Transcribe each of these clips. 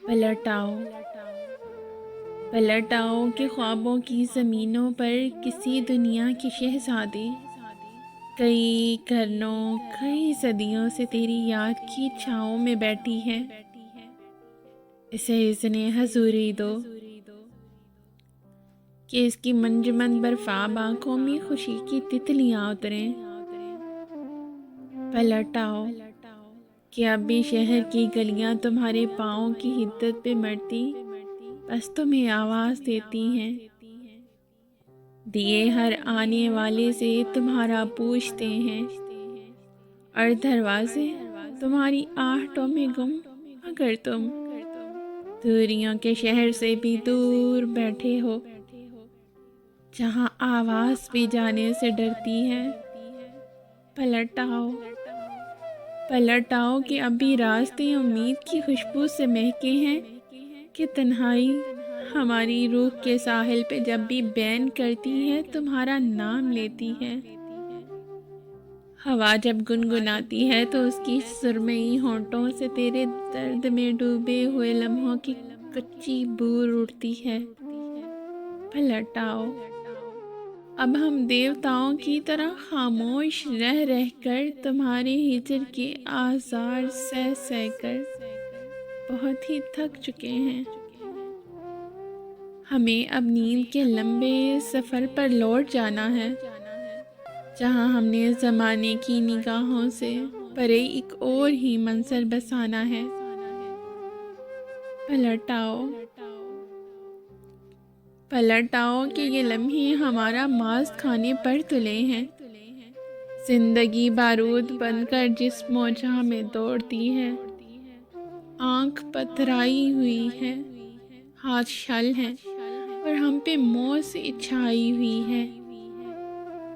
पलट आओ, पलट आओ कि ख्वाबों की ज़मीनों पर किसी दुनिया की शहज़ादी कई करनों कई सदियों से तेरी याद की छाँव में बैठी है। इसे इज़्ने हज़ूरी दो कि इसकी मंजमंद बर्फ़ाब आँखों में खुशी की तितलियाँ उतरें। पलट आओ कि अब भी शहर की गलियाँ तुम्हारे पाँव की हिद्दत पे मरती बस तुम्हें आवाज़ देती हैं। दिए हर आने वाले से तुम्हारा पूछते हैं और दरवाजे तुम्हारी आहटों में गुम। अगर तुम दूरियों के शहर से भी दूर बैठे हो, जहाँ आवाज़ भी जाने से डरती है, पलट आओ, पलट आओ कि अभी रास्ते उम्मीद की खुशबू से महके हैं कि तन्हाई हमारी रूह के साहिल पे जब भी बैन करती है तुम्हारा नाम लेती है। हवा जब गुनगुनाती है तो उसकी सुरमई होंठों से तेरे दर्द में डूबे हुए लम्हों की कच्ची बूर उड़ती है। पलट आओ, अब हम देवताओं की तरह खामोश रह रह कर तुम्हारे हिजर के आज़ार सह सह कर बहुत ही थक चुके हैं। हमें अब नींद के लंबे सफ़र पर लौट जाना है, जहाँ हमने ज़माने की निगाहों से परे एक और ही मंजर बसाना है। पलट आओ, पलट आओ कि ये लम्हे हमारा मांस खाने पर तुले हैं। जिंदगी बारूद बनकर जिस मौजा में दौड़ती है, आंख पथराई हुई है, हाथ छल है और हम पे मौत से छाई हुई है।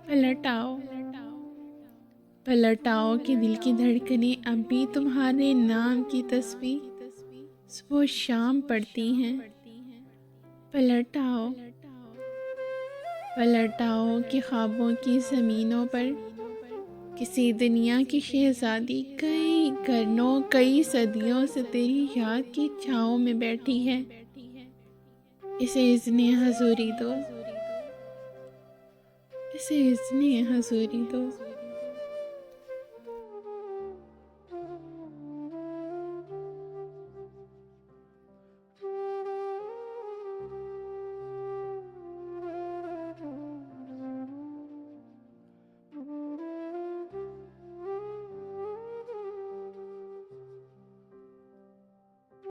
पलट आओ, पलट आओ कि दिल की धड़कनें अब भी तुम्हारे नाम की तस्वीर सुबह शाम पढ़ती हैं। पलट आओ, पलट आओ कि ख्वाबों की ज़मीनों पर किसी दुनिया की शहज़ादी कई करनों कई सदियों से तेरी याद की छाँव में बैठी है। इसे इज़्ने हज़ूरी दो, इसे इज़्ने हज़ूरी दो।